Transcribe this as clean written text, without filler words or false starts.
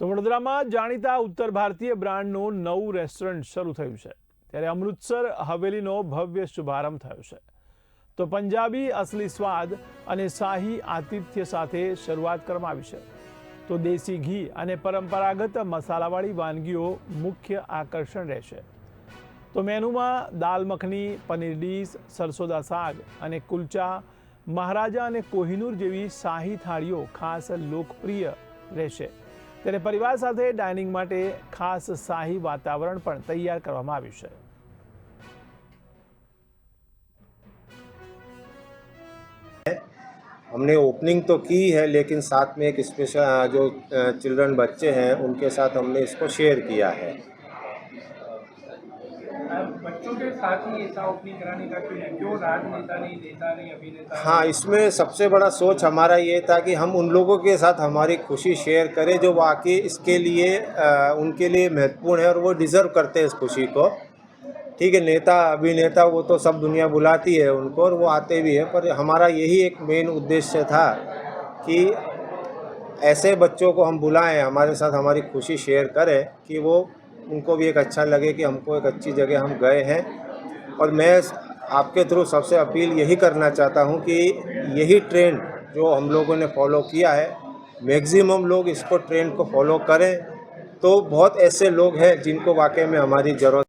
તો વડોદરામાં જાણીતા ઉત્તર ભારતીય બ્રાન્ડનું નવું રેસ્ટોરન્ટ શરૂ થયું છે ત્યારે અમૃતસર હવેલીનો ભવ્ય શુભારંભ થયો છે। તો પંજાબી અસલી સ્વાદ અને શાહી આતિથ્ય સાથે શરૂઆત કરવામાં આવી છે। તો દેશી ઘી અને પરંપરાગત મસાલાવાળી વાનગીઓ મુખ્ય આકર્ષણ રહેશે। તો મેનુમાં દાલ મખની, પનીર ડીશ, સરસોદા શાક અને કુલચા, મહારાજા અને કોહિનૂર જેવી શાહી થાળીઓ ખાસ લોકપ્રિય રહેશે। ત્યારે પરિવાર સાથે ડાઇનિંગ માટે ખાસ શાહી વાતાવરણ પણ તૈયાર કરવામાં આવ્યું છે। हमने ओपनिंग तो की है, लेकिन साथ में एक स्पेशल जो चिल्ड्रन बच्चे हैं उनके साथ हमने इसको शेयर किया है। बच्चों के साथ ही ऐसा ओपनिंग कराने का क्यों राजनेता नहीं, नेता नहीं, अभिनेता? हाँ, इसमें सबसे बड़ा सोच हमारा ये था कि हम उन लोगों के साथ हमारी खुशी शेयर करें जो वाकई इसके लिए उनके लिए महत्वपूर्ण है और वो डिज़र्व करते हैं इस खुशी को। ठीक है, नेता अभिनेता वो तो सब दुनिया बुलाती है उनको और वो आते भी है, पर हमारा यही एक मेन उद्देश्य था कि ऐसे बच्चों को हम बुलाएं, हमारे साथ हमारी खुशी शेयर करें कि वो उनको भी एक अच्छा लगे कि हमको एक अच्छी जगह हम गए हैं। और मैं आपके थ्रू सबसे अपील यही करना चाहता हूं कि यही ट्रेंड जो हम लोगों ने फॉलो किया है, मैक्सिमम लोग इसको ट्रेंड को फॉलो करें। तो बहुत ऐसे लोग हैं जिनको वाकई में हमारी ज़रूरत